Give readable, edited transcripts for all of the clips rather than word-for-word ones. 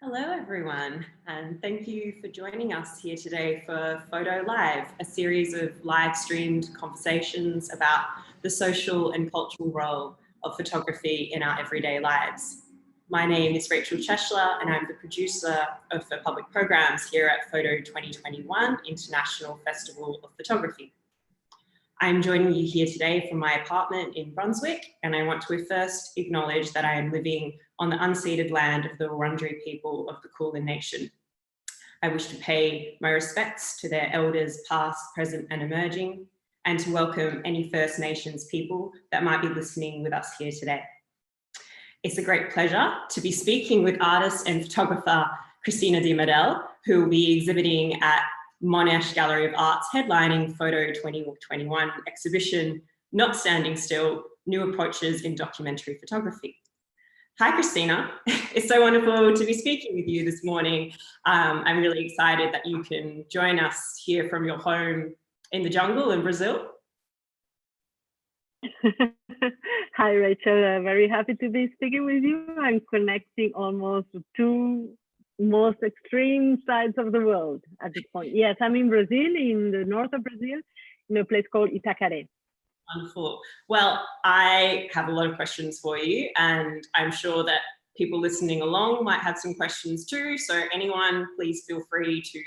Hello, everyone, and thank you for joining us here today for Photo Live, a series of live streamed conversations about the social and cultural role of photography in our everyday lives. My name is Rachel Ciesla, and I'm the producer of the public programs here at Photo 2021 International Festival of Photography. I'm joining you here today from my apartment in Brunswick, and I want to first acknowledge that I am living on the unceded land of the Wurundjeri people of the Kulin Nation. I wish to pay my respects to their elders past, present and emerging, and to welcome any First Nations people that might be listening with us here today. It's a great pleasure to be speaking with artist and photographer Cristina de Middel, who will be exhibiting at Monash Gallery of Art's headlining Photo 2021 exhibition, Not Standing Still, New Approaches in Documentary Photography. Hi, Cristina. It's so wonderful to be speaking with you this morning. I'm really excited that you can join us here from your home in the jungle in Brazil. Hi, Rachel. Very happy to be speaking with you. I'm connecting almost two most extreme sides of the world at this point. Yes, I'm in Brazil, in the north of Brazil, in a place called Itacaré. Wonderful. Well, I have a lot of questions for you, and I'm sure that people listening along might have some questions too. So anyone, please feel free to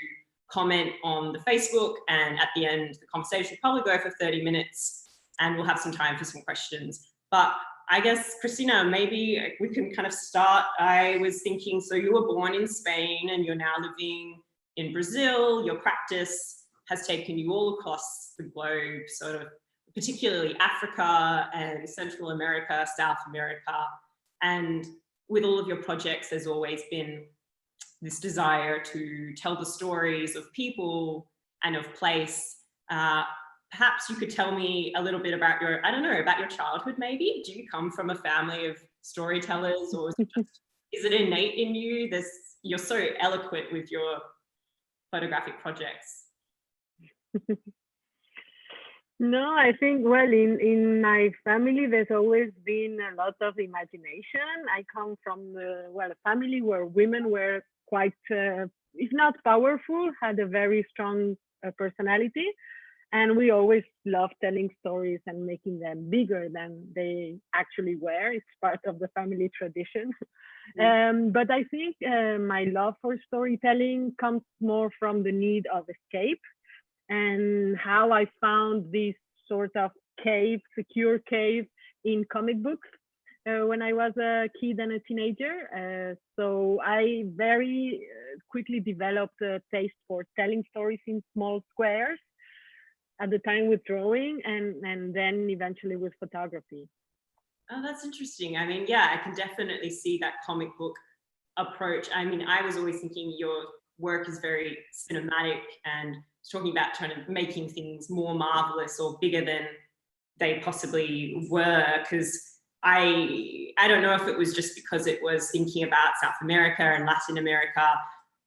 comment on the Facebook, and at the end, the conversation will probably go for 30 minutes and we'll have some time for some questions. But I guess, Cristina, maybe we can kind of start. I was thinking, so you were born in Spain and you're now living in Brazil. Your practice has taken you all across the globe, sort of particularly Africa and Central America, South America. And with all of your projects, there's always been this desire to tell the stories of people and of place. Perhaps you could tell me a little bit about your, I don't know, about your childhood maybe? Do you come from a family of storytellers, or is it innate in you? You're so eloquent with your photographic projects. No, I think, well, in my family, there's always been a lot of imagination. I come from, a family where women were quite, if not powerful, had a very strong personality. And we always loved telling stories and making them bigger than they actually were. It's part of the family tradition. But I think my love for storytelling comes more from the need of escape, and how I found this sort of cave, secure cave in comic books when I was a kid and a teenager. So I very quickly developed a taste for telling stories in small squares, at the time with drawing, and then eventually with photography. Oh, that's interesting. I mean, yeah, I can definitely see that comic book approach. I mean, I was always thinking your work is very cinematic and talking about trying to making things more marvelous or bigger than they possibly were. Because I don't know if it was just because it was thinking about South America and Latin America.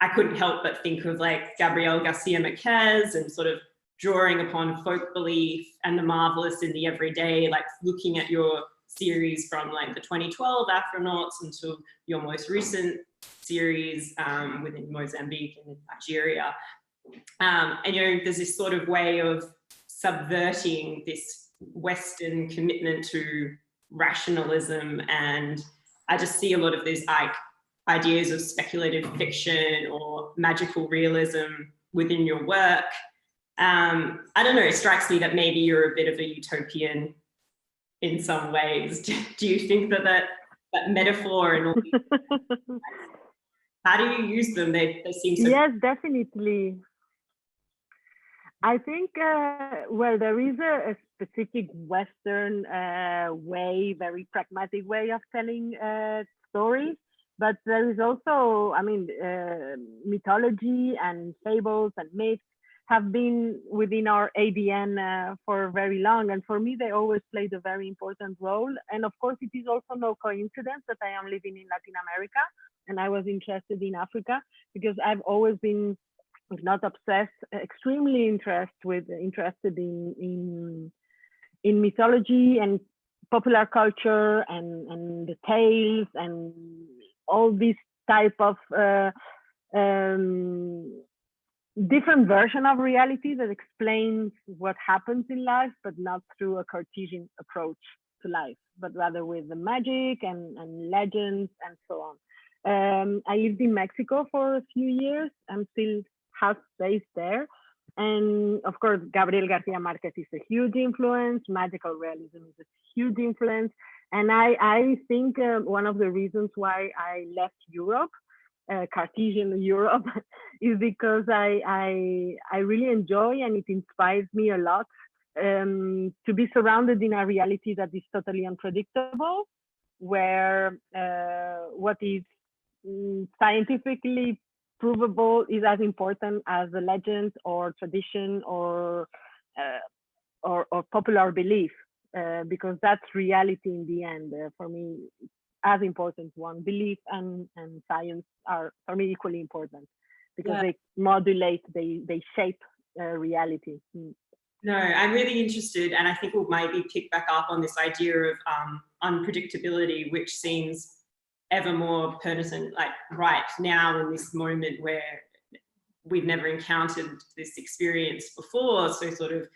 I couldn't help but think of like Gabriel Garcia Marquez and sort of drawing upon folk belief and the marvelous in the everyday, like looking at your series from like the 2012 Afronauts until your most recent series within Mozambique and Nigeria. And there's this sort of way of subverting this Western commitment to rationalism, and I just see a lot of these like ideas of speculative fiction or magical realism within your work. I don't know, it strikes me that maybe you're a bit of a utopian in some ways. Do you think that metaphor and all these, how do you use them? They seem so... Yes, definitely. I think, there is a specific Western way, very pragmatic way of telling stories, but there is also, mythology and fables and myths have been within our ADN for very long. And for me, they always played a very important role. And of course, it is also no coincidence that I am living in Latin America and I was interested in Africa, because I've always been, if not obsessed, extremely interested in mythology and popular culture and the tales and all these type of different version of reality that explains what happens in life, but not through a Cartesian approach to life, but rather with the magic and legends and so on. I lived in Mexico for a few years. I'm still half based there. And of course, Gabriel Garcia Marquez is a huge influence. Magical realism is a huge influence. And I think one of the reasons why I left Europe, Cartesian Europe, is because I really enjoy, and it inspires me a lot to be surrounded in a reality that is totally unpredictable, where what is scientifically provable is as important as the legend or tradition or popular belief, because that's reality in the end. For me, as important one. Belief and science are, for me, equally important, because they modulate, they shape reality. No, I'm really interested, and I think we'll maybe pick back up on this idea of unpredictability, which seems ever more pertinent, like right now in this moment where we've never encountered this experience before. So sort of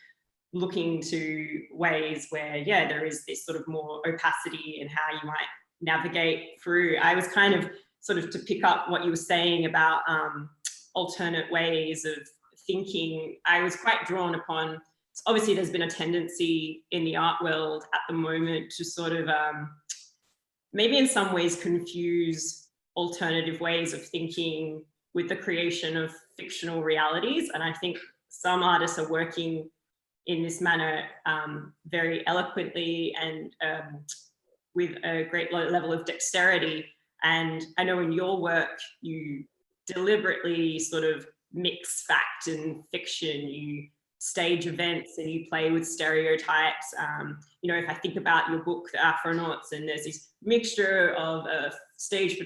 looking to ways where, there is this sort of more opacity in how you might navigate through. I was kind of sort of to pick up what you were saying about alternate ways of thinking. I was quite drawn upon, obviously there's been a tendency in the art world at the moment to sort of maybe in some ways confuse alternative ways of thinking with the creation of fictional realities. And I think some artists are working in this manner very eloquently and with a great level of dexterity. And I know in your work, you deliberately sort of mix fact and fiction. You stage events and you play with stereotypes. If I think about your book, The Afronauts, and there's this mixture of stage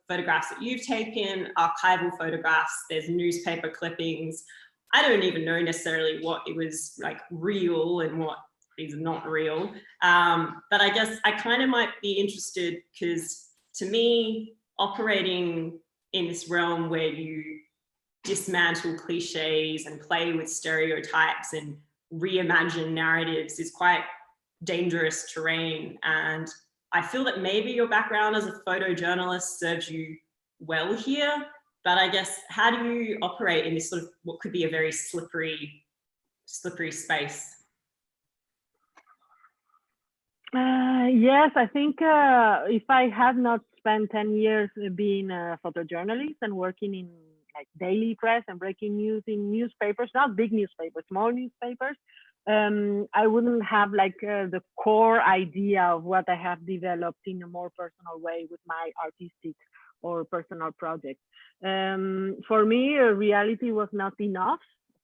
photographs that you've taken, archival photographs, there's newspaper clippings. I don't even know necessarily what it was like real and what is not real. But I guess I kind of might be interested, because to me, operating in this realm where you dismantle cliches and play with stereotypes and reimagine narratives is quite dangerous terrain. And I feel that maybe your background as a photojournalist serves you well here, but I guess how do you operate in this sort of what could be a very slippery space? Yes, I think if I had not spent 10 years being a photojournalist and working in like daily press and breaking news in newspapers, not big newspapers, small newspapers, I wouldn't have like the core idea of what I have developed in a more personal way with my artistic or personal projects. For me, reality was not enough.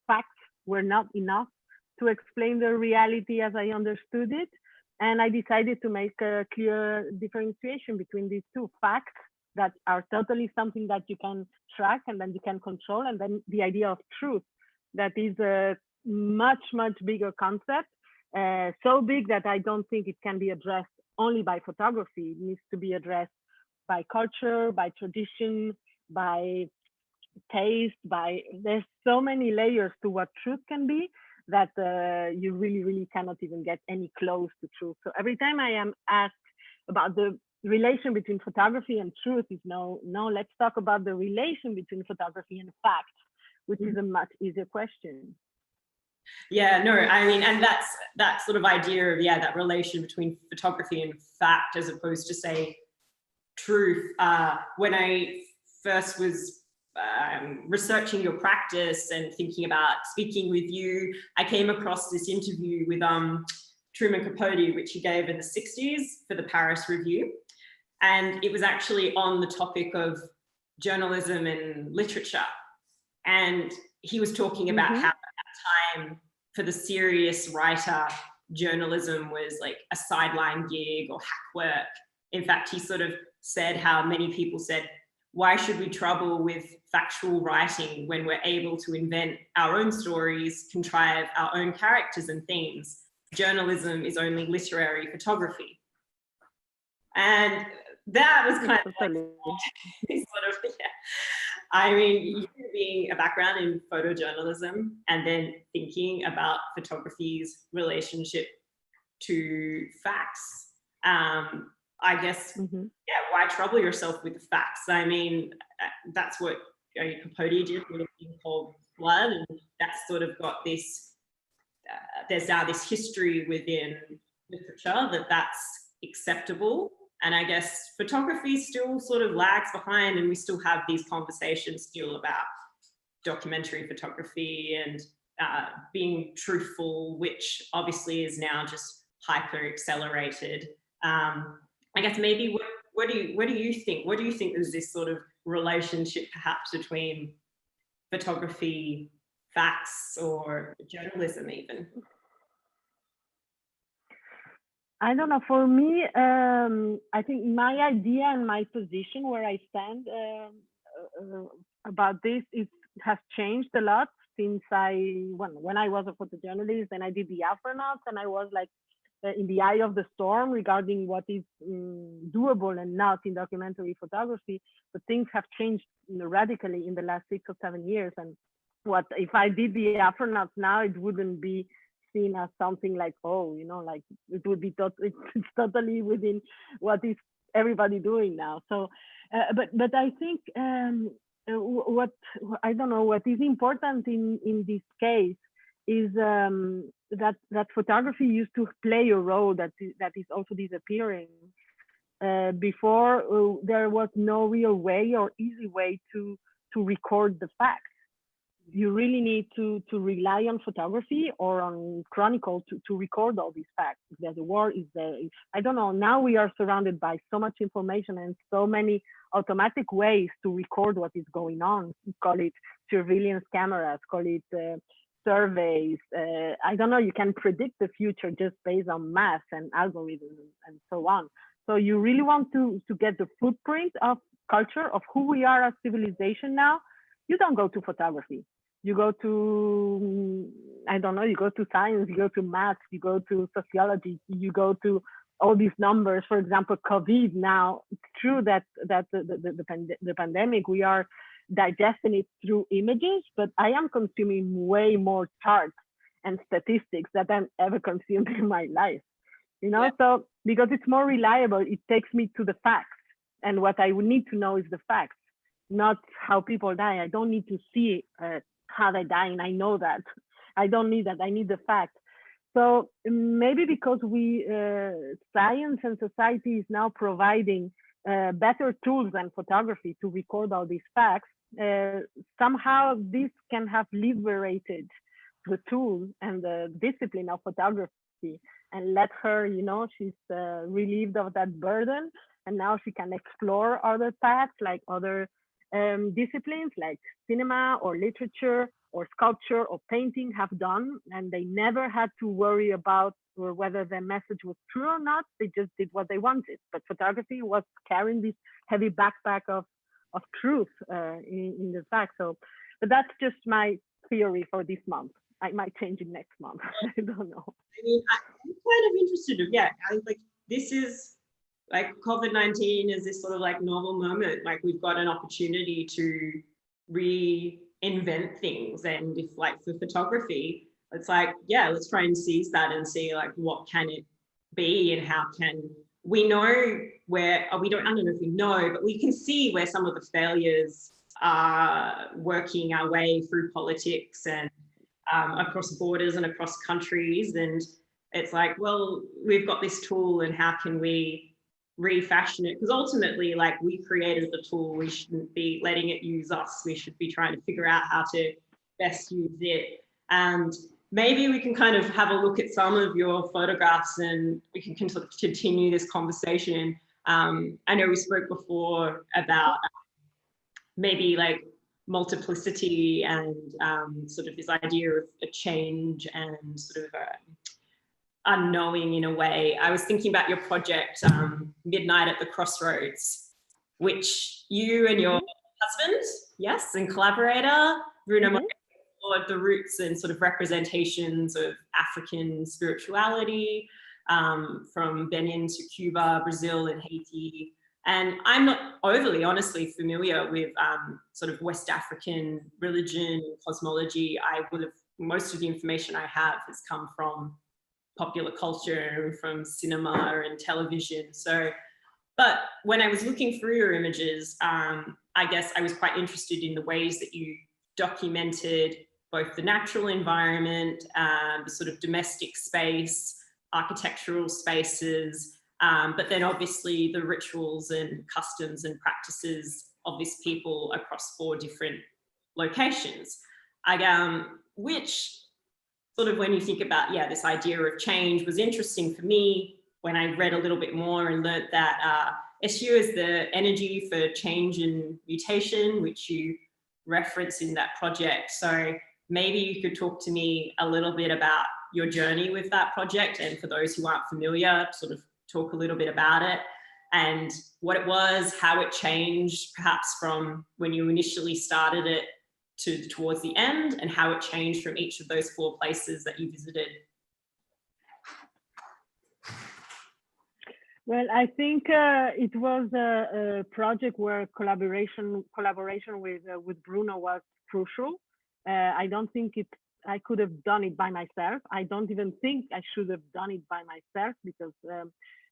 Facts were not enough to explain the reality as I understood it. And I decided to make a clear differentiation between these two: facts that are totally something that you can track and then you can control, and then the idea of truth, that is a much, much bigger concept, so big that I don't think it can be addressed only by photography. It needs to be addressed by culture, by tradition, by taste, there's so many layers to what truth can be that you really, really cannot even get any close to truth. So every time I am asked about the relation between photography and truth, is no, let's talk about the relation between photography and fact, which is a much easier question. Yeah, no, I mean, and that's that sort of idea of, that relation between photography and fact, as opposed to, say, truth. When I first was researching your practice and thinking about speaking with you, I came across this interview with Truman Capote, which he gave in the 60s for the Paris Review. And it was actually on the topic of journalism and literature. And he was talking about how at that time, for the serious writer, journalism was like a sideline gig or hack work. In fact, he sort of said how many people said, why should we trouble with factual writing when we're able to invent our own stories, contrive our own characters and themes? Journalism is only literary photography. And that was kind of like Totally. sort of, yeah. I mean, you being a background in photojournalism and then thinking about photography's relationship to facts. I guess, Mhm. yeah, why trouble yourself with the facts? I mean, that's what Capote did with a thing called Blood, and that's sort of got this, there's now this history within literature that that's acceptable. And I guess photography still sort of lags behind, and we still have these conversations still about documentary photography and being truthful, which obviously is now just hyper accelerated. I guess maybe what do you think? What do you think is this sort of relationship perhaps between photography, facts, or journalism even? I don't know. For me, I think my idea and my position where I stand about this has changed a lot since when I was a photojournalist and I did the astronauts, and I was like in the eye of the storm regarding what is doable and not in documentary photography. But things have changed radically in the last 6 or 7 years. And what if I did the astronauts now, it wouldn't be seen as something like, oh, like it would be it's totally within what is everybody doing now. So, but I think what I don't know what is important in this case is that photography used to play a role that is also disappearing. Before there was no real way or easy way to record the facts. You really need to rely on photography or on chronicle to record all these facts. If there's a war, is there? I don't know. Now we are surrounded by so much information and so many automatic ways to record what is going on. Call it surveillance cameras, call it surveys. I don't know. You can predict the future just based on math and algorithms and so on. So you really want to get the footprint of culture, of who we are as civilization now. You don't go to photography. You go to, I don't know, you go to science, you go to math, you go to sociology, you go to all these numbers. For example, COVID now, it's true that the pandemic, we are digesting it through images, but I am consuming way more charts and statistics that I've ever consumed in my life. Yeah. So because it's more reliable, it takes me to the facts. And what I would need to know is the facts, not how people die. I don't need to see how they die, and I know that. I don't need that. I need the facts. So maybe because science and society is now providing better tools than photography to record all these facts, somehow this can have liberated the tool and the discipline of photography and let her, she's relieved of that burden. And now she can explore other paths, like other disciplines like cinema or literature or sculpture or painting have done, and they never had to worry about whether their message was true or not. They just did what they wanted. But photography was carrying this heavy backpack of truth in the fact. So, but that's just my theory for this month. I might change it next month. I don't know. I mean, I'm kind of interested. Yeah, this is like COVID-19 is this sort of like novel moment. Like we've got an opportunity to reinvent things. And if like for photography, it's like, yeah, let's try and seize that and see like what can it be and how can we know where, I don't know if we know, but we can see where some of the failures are working our way through politics and across borders and across countries. And it's like, well, we've got this tool and how can we refashion it? Because ultimately, like we created the tool, we shouldn't be letting it use us. We should be trying to figure out how to best use it. And maybe we can kind of have a look at some of your photographs and we can sort of continue this conversation. I know we spoke before about maybe like multiplicity and sort of this idea of a change and sort of unknowing in a way. I was thinking about your project, Midnight at the Crossroads, which you and your husband, yes, and collaborator, Bruno, explored the roots and sort of representations of African spirituality from Benin to Cuba, Brazil and Haiti. And I'm not overly, honestly, familiar with sort of West African religion and cosmology. Most of the information I have has come from popular culture and from cinema and television. So, but when I was looking through your images, I guess I was quite interested in the ways that you documented both the natural environment, the sort of domestic space, architectural spaces, but then obviously the rituals and customs and practices of this people across 4 different locations. Which sort of, when you think about, this idea of change, was interesting for me when I read a little bit more and learned that SU is the energy for change and mutation, which you reference in that project. So maybe you could talk to me a little bit about your journey with that project, and for those who aren't familiar, sort of talk a little bit about it and what it was, how it changed, perhaps from when you initially started it to towards the end, and how it changed from each of those 4 places that you visited. Well, I think it was a project where collaboration with Bruno was crucial. I don't think I could have done it by myself. I don't even think I should have done it by myself, because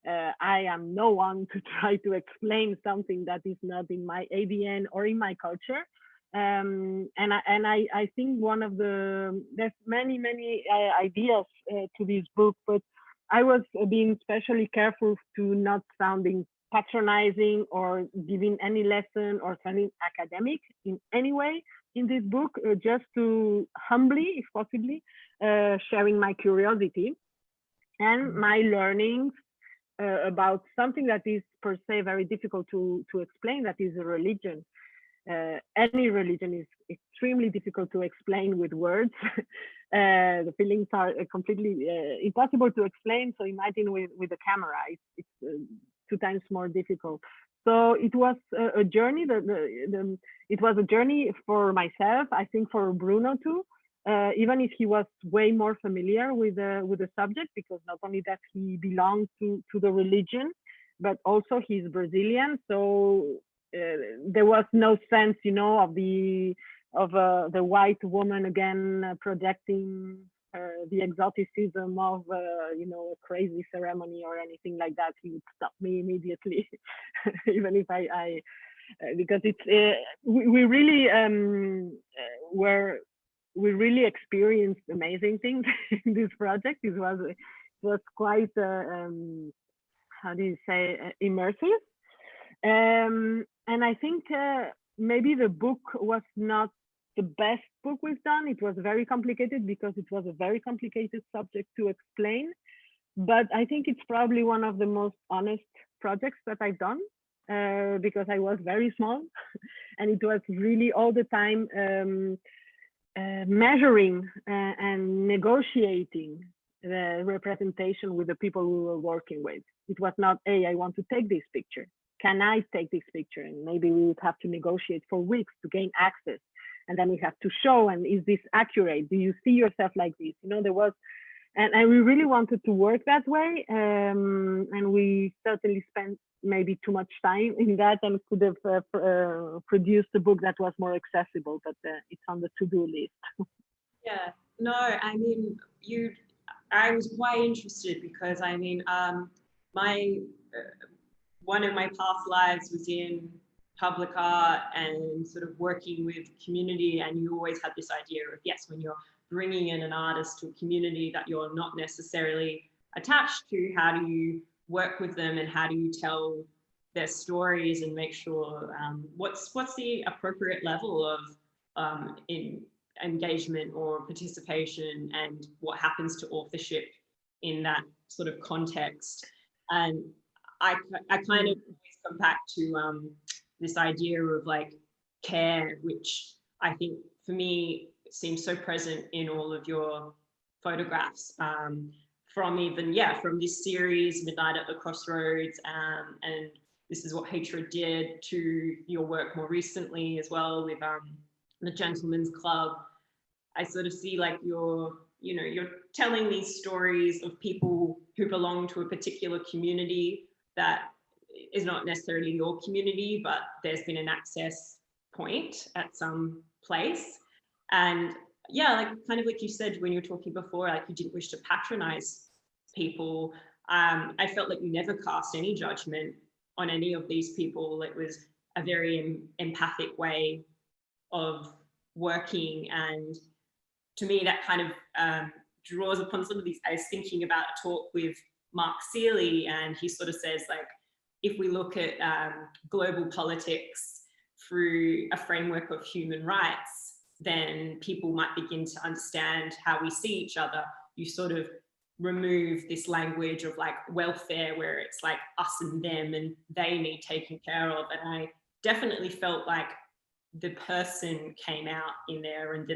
I am no one to try to explain something that is not in my ADN or in my culture. And I think there's many ideas to this book, but I was being especially careful to not sounding patronizing or giving any lesson or sounding academic in any way in this book, just to humbly, if possibly, sharing my curiosity and my learnings about something that is per se very difficult to explain, that is a religion. Any religion is extremely difficult to explain with words. The feelings are completely impossible to explain. So imagine with a camera, it's 2 times more difficult. So it was a journey. It was a journey for myself. I think for Bruno too. Even if he was way more familiar with the subject, because not only that he belonged to the religion, but also he's Brazilian. So there was no sense, of the white woman again projecting the exoticism of a crazy ceremony or anything like that. He would stop me immediately, even if I because it's we really we really experienced amazing things in this project. It was quite how do you say, immersive. And I think maybe the book was not the best book we've done. It was very complicated because it was a very complicated subject to explain. But I think it's probably one of the most honest projects that I've done, because I was very small and it was really all the time measuring and negotiating the representation with the people we were working with. It was not, hey, I want to take this picture. Can I take this picture? And maybe we would have to negotiate for weeks to gain access. And then we have to show, and is this accurate? Do you see yourself like this? There was, and we really wanted to work that way. And we certainly spent maybe too much time in that, and could have produced a book that was more accessible, but it's on the to-do list. Yeah, no, I mean, I was quite interested because one of my past lives was in public art and sort of working with community, and you always had this idea of, yes, when you're bringing in an artist to a community that you're not necessarily attached to, how do you work with them and how do you tell their stories and make sure what's the appropriate level of in engagement or participation, and what happens to authorship in that sort of context. And I kind of always come back to this idea of like care, which I think for me seems so present in all of your photographs, from this series, Midnight at the Crossroads, and This Is What Hatred Did, to your work more recently as well with the Gentleman's Club. I sort of see like you're telling these stories of people who belong to a particular community that is not necessarily your community, but there's been an access point at some place. And yeah, like kind of like you said when you were talking before, like you didn't wish to patronize people. I felt like you never cast any judgment on any of these people. It was a very empathic way of working, and to me that kind of draws upon some of these. I was thinking about a talk with Mark Seeley, and he sort of says, like, if we look at global politics through a framework of human rights, then people might begin to understand how we see each other. You sort of remove this language of like welfare where it's like us and them and they need taken care of. And I definitely felt like the person came out in there, and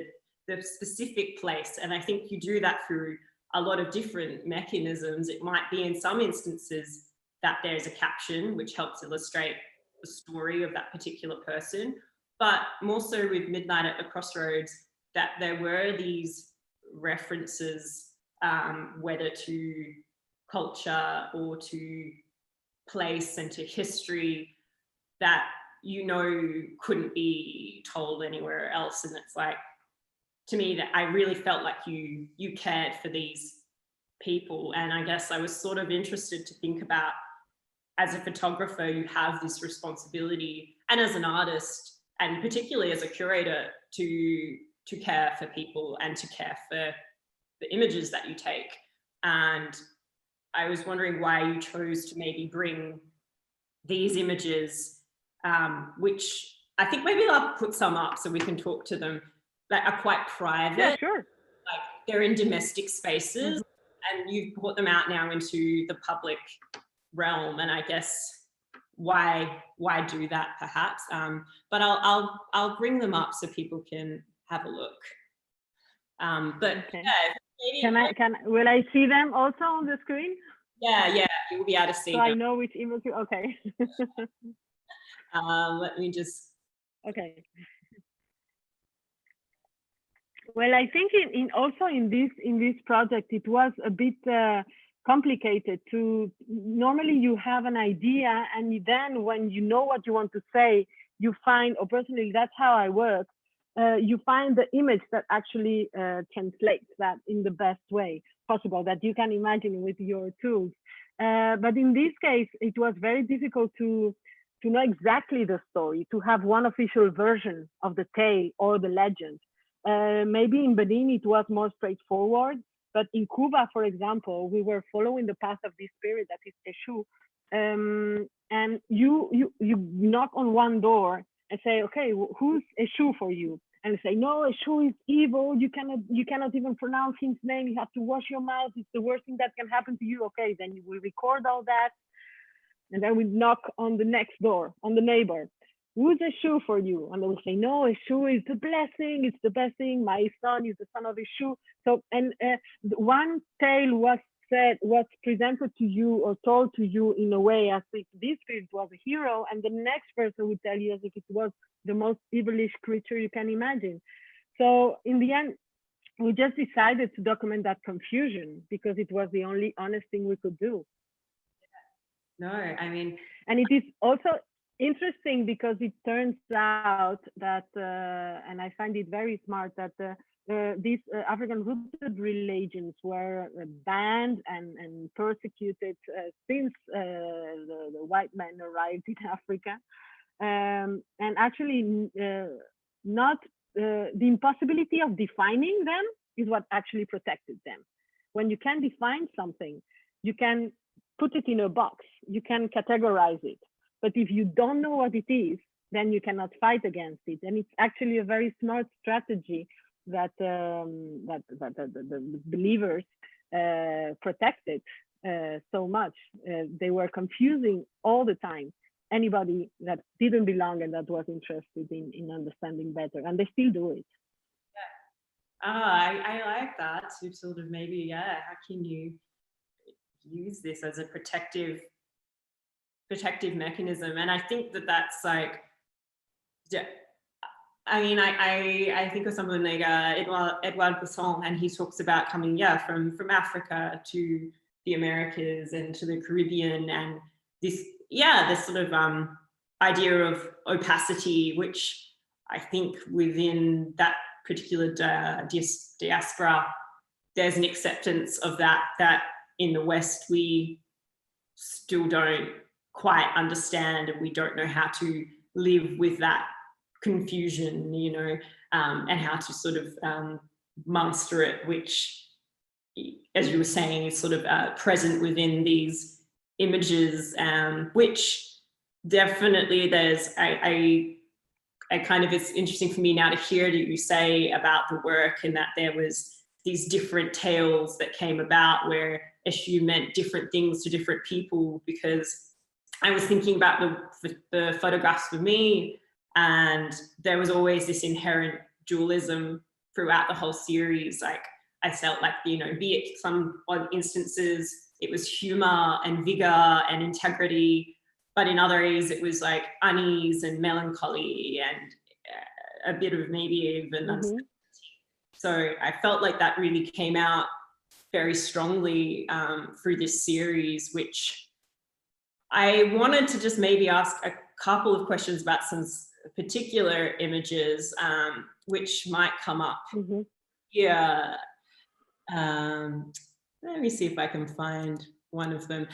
the specific place. And I think you do that through a lot of different mechanisms. It might be in some instances that there's a caption which helps illustrate the story of that particular person, but more so with Midnight at the Crossroads, that there were these references, whether to culture or to place and to history, that couldn't be told anywhere else. And it's like, to me, that I really felt like you cared for these people. And I guess I was sort of interested to think about, as a photographer, you have this responsibility, and as an artist, and particularly as a curator, to care for people and to care for the images that you take. And I was wondering why you chose to maybe bring these images, which I think maybe I'll put some up so we can talk to them, that are quite private. Yeah, sure. Like they're in domestic spaces, and you've brought them out now into the public realm. And I guess why do that, perhaps? But I'll bring them up so people can have a look. But okay. yeah, maybe will I see them also on the screen? Yeah, you'll be able to see so them. I know which image. Okay. Let me just. Okay. Well, I think also in this project, it was a bit complicated to. Normally, you have an idea, and then when you know what you want to say, you find, or personally, that's how I work. You find the image that actually translates that in the best way possible that you can imagine with your tools. But in this case, it was very difficult to know exactly the story, to have one official version of the tale or the legend. Maybe in Benin, it was more straightforward, but in Cuba, for example, we were following the path of this spirit that is Eshu. And you knock on one door and say, okay, who's Eshu for you? And say, no, Eshu is evil. You cannot even pronounce his name. You have to wash your mouth. It's the worst thing that can happen to you. Okay, then we record all that. And then we knock on the next door, on the neighbor. Who's Eshu for you? And they will say, no, Eshu is the blessing. It's the best thing. My son is the son of Eshu. So, and one tale was presented to you or told to you in a way as if this spirit was a hero, and the next person would tell you as if it was the most evilish creature you can imagine. So in the end, we just decided to document that confusion because it was the only honest thing we could do. No, I mean, and it is also interesting because it turns out that, and I find it very smart, that these African rooted religions were banned and persecuted since the white men arrived in Africa. And actually not the impossibility of defining them is what actually protected them. When you can define something, you can put it in a box, you can categorize it. But if you don't know what it is, then you cannot fight against it. And it's actually a very smart strategy that the believers protected so much. They were confusing all the time anybody that didn't belong and that was interested in understanding better, and they still do it. Yeah. I like that. To sort of maybe, how can you use this as a protective mechanism? And I think that's like, I mean, I think of someone like Edouard Besson, and he talks about coming, from Africa to the Americas and to the Caribbean, and this sort of idea of opacity, which I think within that particular diaspora, there's an acceptance of that in the West we still don't quite understand, and we don't know how to live with that confusion, you know, and how to sort of master it, which, as you were saying, is sort of present within these images, which definitely there's I kind of, it's interesting for me now to hear you say about the work, and that there was these different tales that came about where issue meant different things to different people, because I was thinking about the photographs for me, and there was always this inherent dualism throughout the whole series. Like, I felt like, you know, be it some odd instances, it was humor and vigor and integrity, but in other areas it was like unease and melancholy and a bit of maybe even uncertainty. So I felt like that really came out very strongly through this series, which I wanted to just maybe ask a couple of questions about some particular images, which might come up here. Let me see if I can find one of them.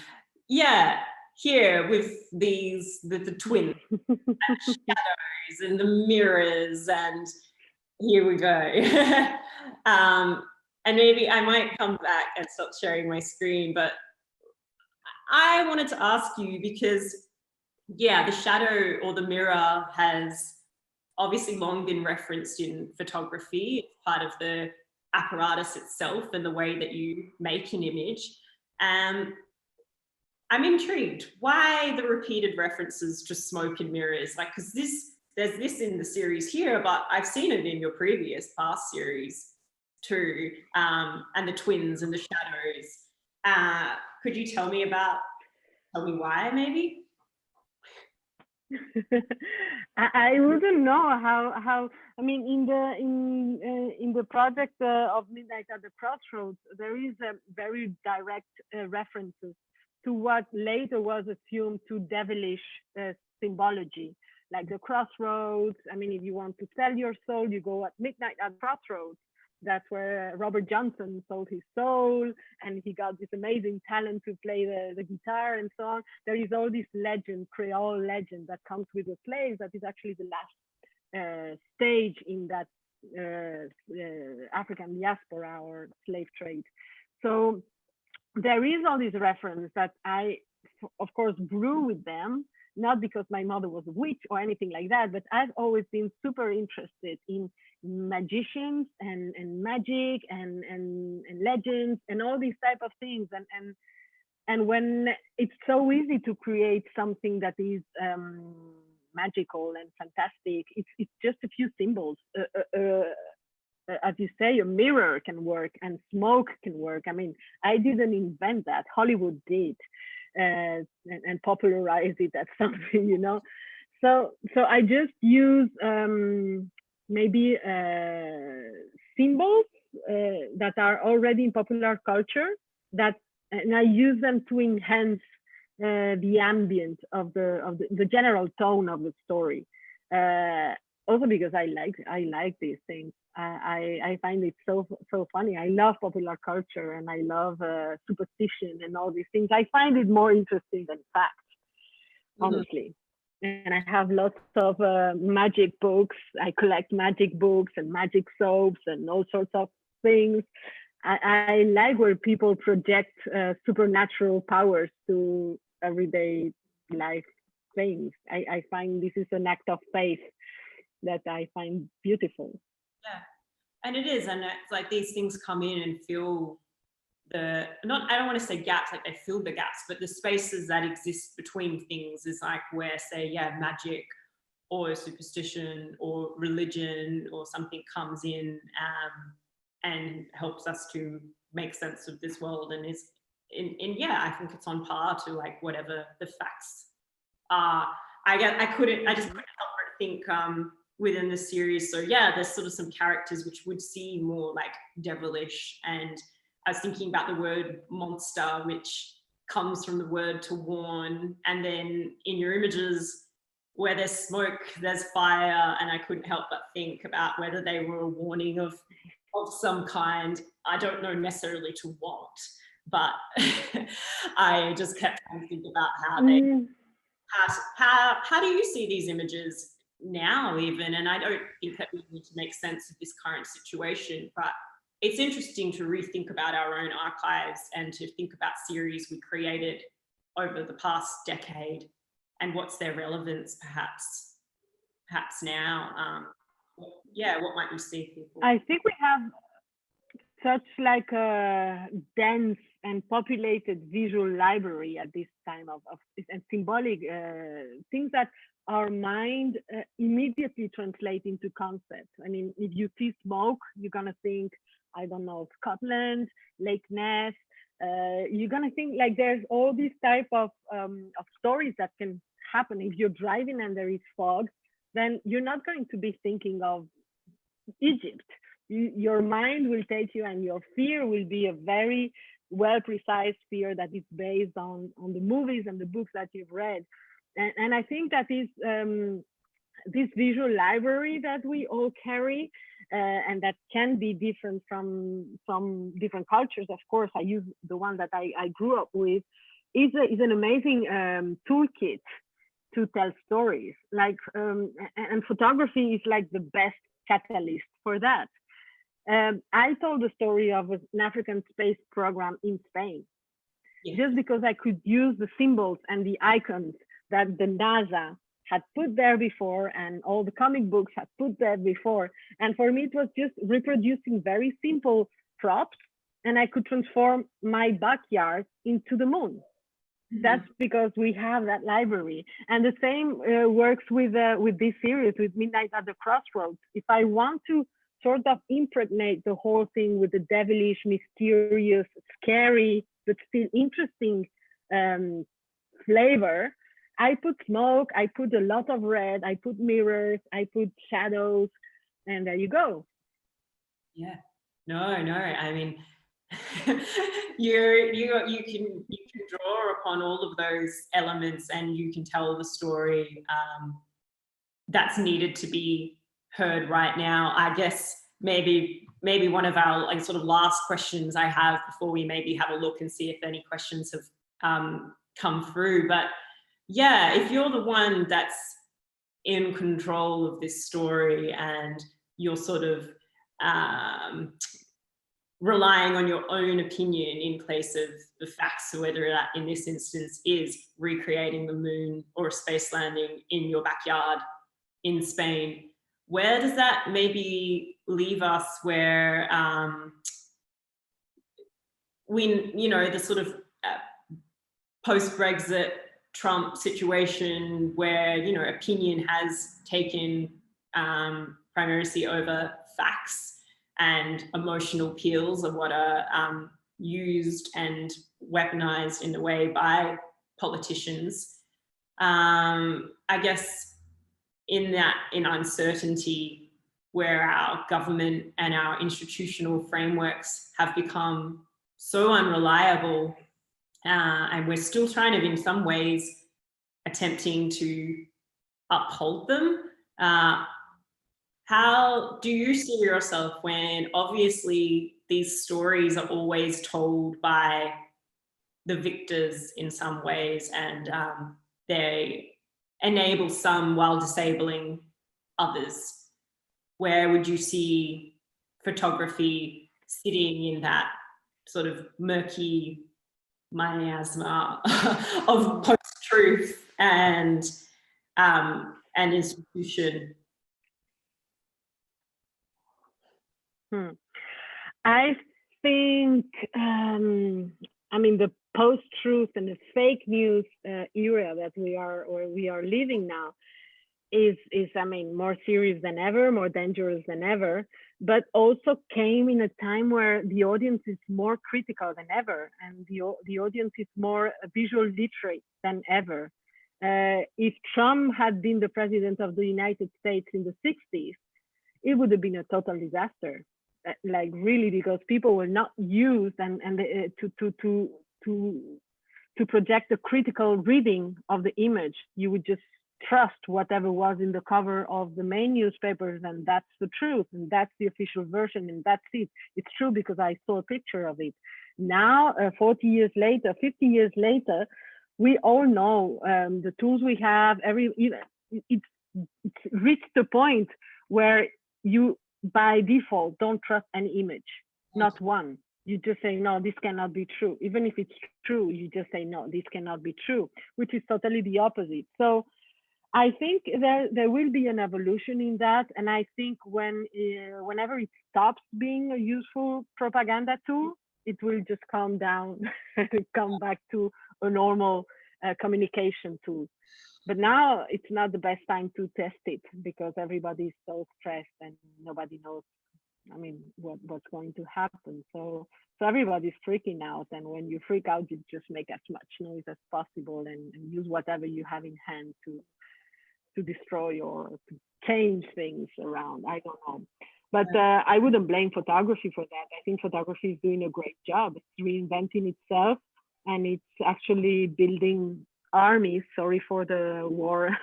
Yeah, here with these, the twins, and the shadows and the mirrors, and here we go. And maybe I might come back and stop sharing my screen, but I wanted to ask you, because yeah, the shadow or the mirror has obviously long been referenced in photography. It's part of the apparatus itself and the way that you make an image. I'm intrigued why the repeated references to smoke and mirrors, like, because there's this in the series here, but I've seen it in your previous past series too, and the twins and the shadows. Could you tell me why, maybe? I wouldn't know how. I mean, in the project of Midnight at the Crossroads, there is a very direct references to what later was assumed to devilish symbology, like the crossroads. I mean, if you want to sell your soul, you go at midnight at crossroads. That's where Robert Johnson sold his soul, and he got this amazing talent to play the guitar and so on. There is all this legend, Creole legend, that comes with the slaves, that is actually the last stage in that African diaspora or slave trade. So there is all this reference that I, of course, grew with them, not because my mother was a witch or anything like that, but I've always been super interested in magicians and magic and legends and all these type of things. And when it's so easy to create something that is magical and fantastic, it's just a few symbols. As you say, a mirror can work and smoke can work. I mean, I didn't invent that. Hollywood did, and popularized it as something, you know. So I just use maybe symbols that are already in popular culture, and I use them to enhance the ambient of the general tone of the story. Also because I like these things. I find it so funny. I love popular culture and I love superstition and all these things. I find it more interesting than fact, honestly. And I have lots of magic books. I collect magic books and magic soaps and all sorts of things. I like where people project supernatural powers to everyday life things. I find this is an act of faith that I find beautiful. Yeah, and it is, and it's like these things come in and fill I don't want to say gaps, like they fill the gaps, but the spaces that exist between things is like where, say, yeah, magic or superstition or religion or something comes in and helps us to make sense of this world, and is yeah, I think it's on par to like whatever the facts are. I just couldn't help but think within the series. So yeah, there's sort of some characters which would seem more like devilish, and I was thinking about the word monster, which comes from the word to warn. And then in your images, where there's smoke, there's fire. And I couldn't help but think about whether they were a warning of some kind. I don't know necessarily to what, but I just kept trying to think about how they, how do you see these images now even? And I don't think that we need to make sense of this current situation, but it's interesting to rethink about our own archives and to think about series we created over the past decade and what's their relevance perhaps now. Yeah, what might you see people? I think we have such like a dense and populated visual library at this time of and symbolic things that our mind immediately translate into concepts. I mean, if you see smoke, you're gonna think, I don't know, Scotland, Lake Ness. You're gonna think like there's all these type of stories that can happen. If you're driving and there is fog, then you're not going to be thinking of Egypt. Your mind will take you, and your fear will be a very well precise fear that is based on the movies and the books that you've read. And I think that is this visual library that we all carry, and that can be different from different cultures. Of course, I use the one that I grew up with, is an amazing toolkit to tell stories. Like, and photography is like the best catalyst for that. I told the story of an African space program in Spain, just because I could use the symbols and the icons that the NASA had put there before and all the comic books had put there before. And for me, it was just reproducing very simple props, and I could transform my backyard into the moon. That's because we have that library. And the same works with this series, with Midnight at the Crossroads. If I want to sort of impregnate the whole thing with the devilish, mysterious, scary, but still interesting flavor, I put smoke, I put a lot of red, I put mirrors, I put shadows, and there you go. Yeah, no, I mean, you can draw upon all of those elements, and you can tell the story that's needed to be heard right now. I guess maybe one of our like sort of last questions I have before we maybe have a look and see if any questions have come through. But yeah, if you're the one that's in control of this story and you're sort of relying on your own opinion in place of the facts, so whether that in this instance is recreating the moon or a space landing in your backyard in Spain, where does that maybe leave us where we, you know, the sort of post-Brexit Trump situation where, you know, opinion has taken primacy over facts, and emotional appeals are what are used and weaponized in a way by politicians. I guess in uncertainty, where our government and our institutional frameworks have become so unreliable, and we're still trying to, in some ways, attempting to uphold them. How do you see yourself when obviously these stories are always told by the victors in some ways, and they enable some while disabling others? Where would you see photography sitting in that sort of murky miasma of post-truth and institution? I think, I mean, the post-truth and the fake news era that we are living now is, I mean, more serious than ever, more dangerous than ever, but also came in a time where the audience is more critical than ever, and the audience is more visual literate than ever. If Trump had been the president of the United States in the 60s, it would have been a total disaster. Like really, because people were not used to to project a critical reading of the image. You would just trust whatever was in the cover of the main newspapers, and that's the truth, and that's the official version, and that's it. It's true because I saw a picture of it. Now, 40 years later, 50 years later, we all know the tools we have. It's reached the point where you, by default, don't trust any image, not one. You just say, no, this cannot be true. Even if it's true, you just say, no, this cannot be true, which is totally the opposite. So I think there will be an evolution in that. And I think whenever it stops being a useful propaganda tool, it will just calm down and come back to a normal communication tool. But now it's not the best time to test it because everybody is so stressed and nobody knows, I mean, what's going to happen. So everybody's freaking out. And when you freak out, you just make as much noise as possible and use whatever you have in hand to destroy or to change things around. I don't know. But I wouldn't blame photography for that. I think photography is doing a great job. It's reinventing itself, and it's actually building armies. Sorry for the war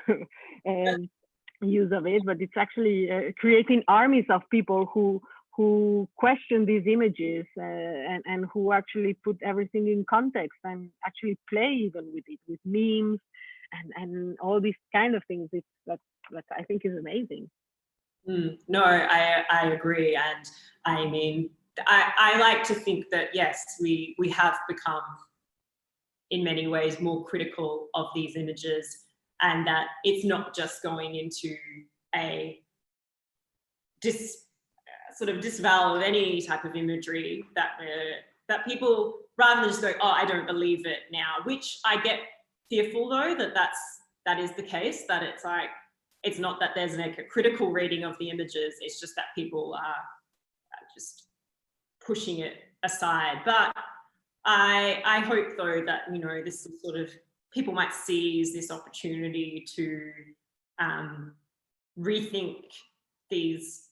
use of it, but it's actually creating armies of people who question these images and who actually put everything in context and actually play even with it, with memes and all these kind of things. That I think is amazing. No, I agree. And I mean, I like to think that, yes, we have become in many ways more critical of these images, and that it's not just going into a sort of disavowal of any type of imagery that people, rather than just go, oh, I don't believe it now, which I get fearful though, that is the case, that it's like, it's not that there's like a critical reading of the images, it's just that people are just pushing it aside. But I hope though that, you know, this is sort of, people might seize this opportunity to rethink these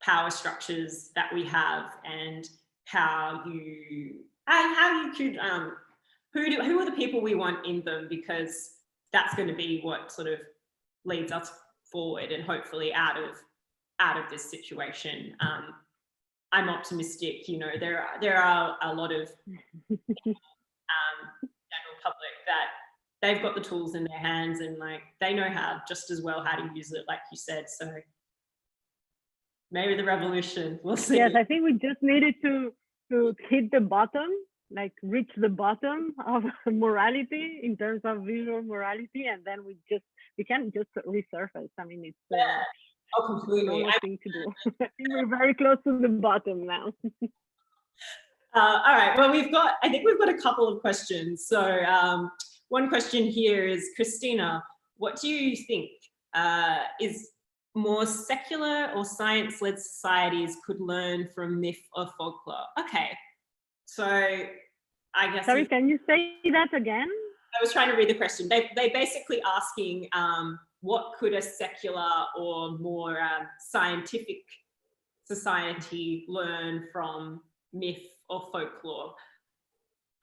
power structures that we have and how you could, who are the people we want in them, because that's going to be what sort of leads us forward and hopefully out of this situation. I'm optimistic, you know, there are a lot of general public that they've got the tools in their hands and like they know how just as well how to use it, like you said. So maybe the revolution, we'll see. Yes, I think we just needed to hit the bottom, like reach the bottom of morality in terms of visual morality, and then we can't just resurface. I mean, it's oh, completely. Thing to do. I think we're very close to the bottom now. All right. Well, I think we've got a couple of questions. So one question here is, Cristina, what do you think is more secular or science-led societies could learn from myth or folklore? Okay. So I guess. Sorry, can you say that again? I was trying to read the question. They basically asking what could a secular or more scientific society learn from myth or folklore?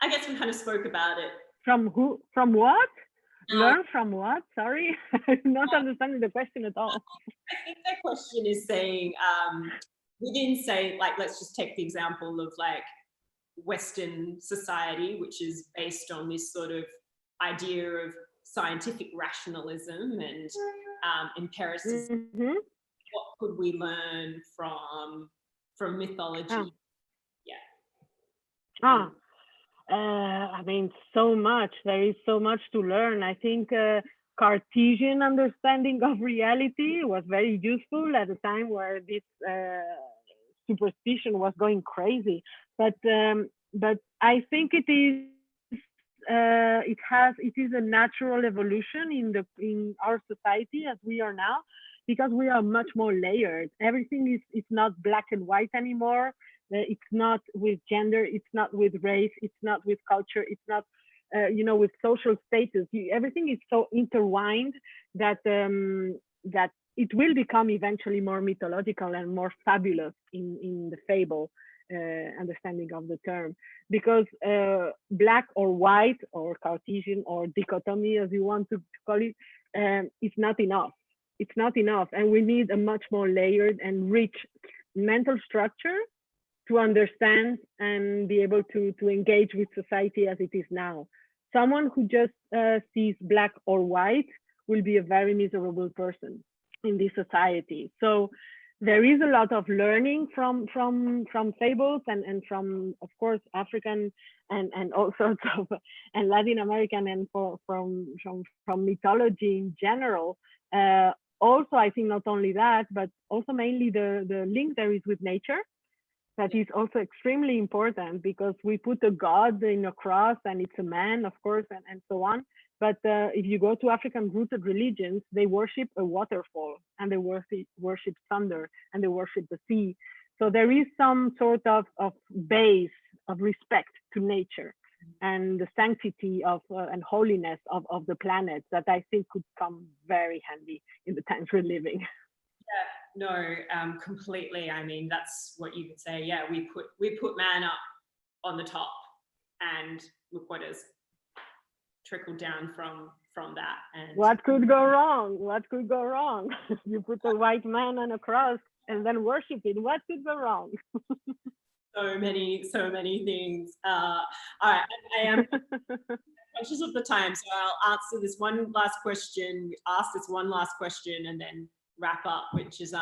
I guess we kind of spoke about it. From who? From what? Learn from what? Sorry, I'm not understanding the question at all. I think their question is saying, within, say, like, let's just take the example of like Western society, which is based on this sort of idea of scientific rationalism and empiricism. Mm-hmm. What could we learn from mythology? Yeah. I mean, so much. There is so much to learn. I think Cartesian understanding of reality was very useful at a time where this superstition was going crazy. But I think it is a natural evolution in our society as we are now, because we are much more layered. Everything is not black and white anymore. It's not with gender, it's not with race, it's not with culture, it's not with social status. Everything is so intertwined that it will become eventually more mythological and more fabulous in the fable. understanding of the term, because black or white or Cartesian or dichotomy, as you want to call it, is not enough. It's not enough, and we need a much more layered and rich mental structure to understand and be able to engage with society as it is now. Someone who just sees black or white will be a very miserable person in this society. So there is a lot of learning from fables and from, of course, African and all sorts of and Latin American and from mythology in general. Also, I think not only that, but also mainly the link there is with nature. That is also extremely important, because we put a god in a cross and it's a man, of course, and so on. But if you go to African rooted religions, they worship a waterfall, and they worship thunder, and they worship the sea. So there is some sort of base of respect to nature and the sanctity of and holiness of the planet that I think could come very handy in the times we're living. Yeah, no, completely. I mean, that's what you could say. Yeah, we put man up on the top, and look what has trickled down from that. And what could go wrong? What could go wrong? You put a white man on a cross and then worship it. What could go wrong? So many things. All right, I am conscious of the time, so I'll answer this one last question. Ask this one last question, and then wrap up, which is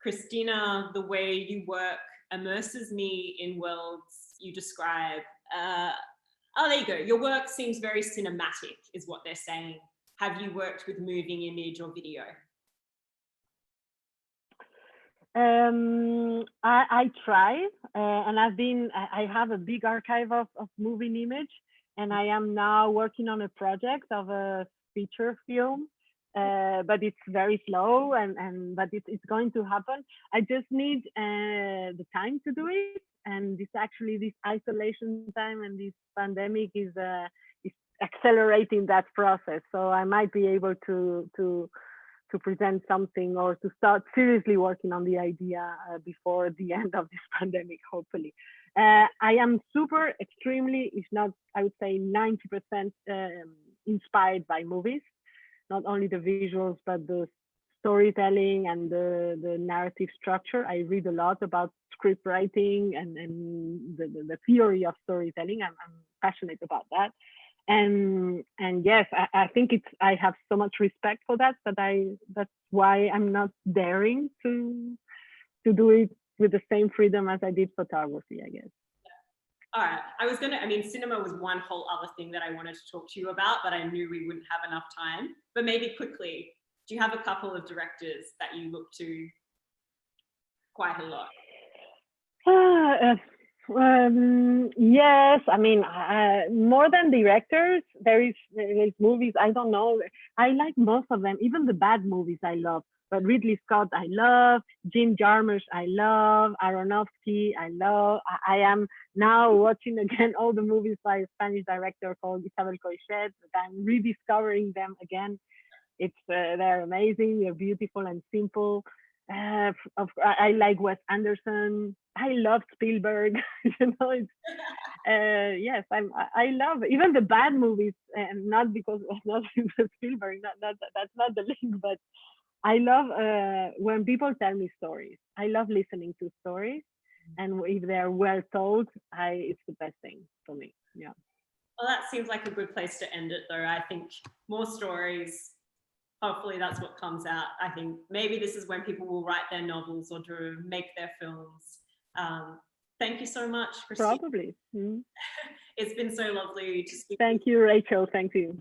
Cristina, the way you work immerses me in worlds you describe. Oh, there you go. Your work seems very cinematic, is what they're saying. Have you worked with moving image or video? I try, and I have a big archive of moving image, and I am now working on a project of a feature film. But it's very slow, but it's going to happen. I just need the time to do it, and this isolation time and this pandemic is accelerating that process. So I might be able to present something or to start seriously working on the idea before the end of this pandemic, hopefully. I am extremely, if not, I would say 90% inspired by movies. Not only the visuals, but the storytelling and the narrative structure. I read a lot about script writing and the theory of storytelling. I'm passionate about that. And yes, I think I have so much respect for that, that's why I'm not daring to do it with the same freedom as I did photography, I guess. All right, cinema was one whole other thing that I wanted to talk to you about, but I knew we wouldn't have enough time. But maybe quickly, do you have a couple of directors that you look to quite a lot? Yes, I mean, more than directors, there's movies, I don't know. I like most of them, even the bad movies I love. But Ridley Scott, I love. Jim Jarmusch, I love. Aronofsky, I love. I am now watching again all the movies by a Spanish director called Isabel Coixet. I'm rediscovering them again. They're amazing. They're beautiful and simple. I like Wes Anderson. I love Spielberg. Yes, I love even the bad movies, and not because Spielberg. That's not the link, but I love when people tell me stories. I love listening to stories, and if they're well told, it's the best thing for me. Yeah. Well, that seems like a good place to end it, though. I think more stories. Hopefully, that's what comes out. I think maybe this is when people will write their novels or make their films. Thank you so much, Cristina. Probably. Mm-hmm. It's been so lovely to speak. Thank you, Rachel. Thank you.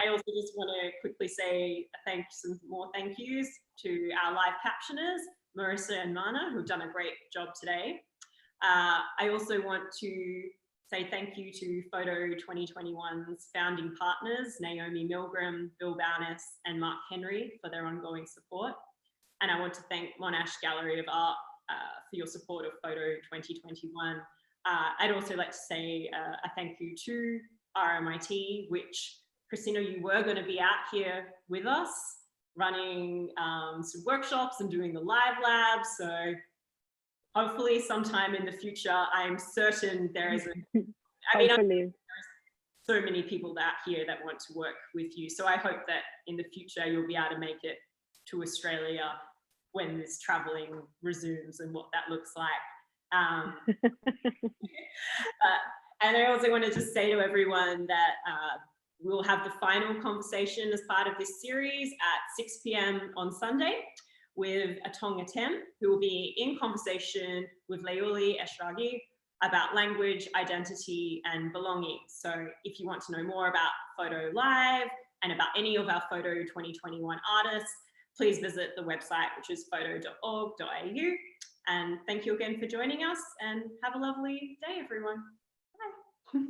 I also just want to quickly say some more thank yous to our live captioners, Marissa and Mana, who've done a great job today. I also want to say thank you to Photo 2021's founding partners, Naomi Milgram, Bill Bowness, and Mark Henry for their ongoing support. And I want to thank Monash Gallery of Art for your support of Photo 2021. I'd also like to say a thank you to RMIT, which Cristina, you were going to be out here with us running some workshops and doing the live labs. So hopefully sometime in the future. I'm certain there is Hopefully. so many people out here that want to work with you. So I hope that in the future you'll be able to make it to Australia when this traveling resumes and what that looks like. And I also want to just say to everyone that we'll have the final conversation as part of this series at 6 p.m. on Sunday with Atonga Tem, who will be in conversation with Leuli Eshragi about language, identity, and belonging. So if you want to know more about Photo Live and about any of our Photo 2021 artists, please visit the website, which is photo.org.au. And thank you again for joining us, and have a lovely day, everyone. Bye.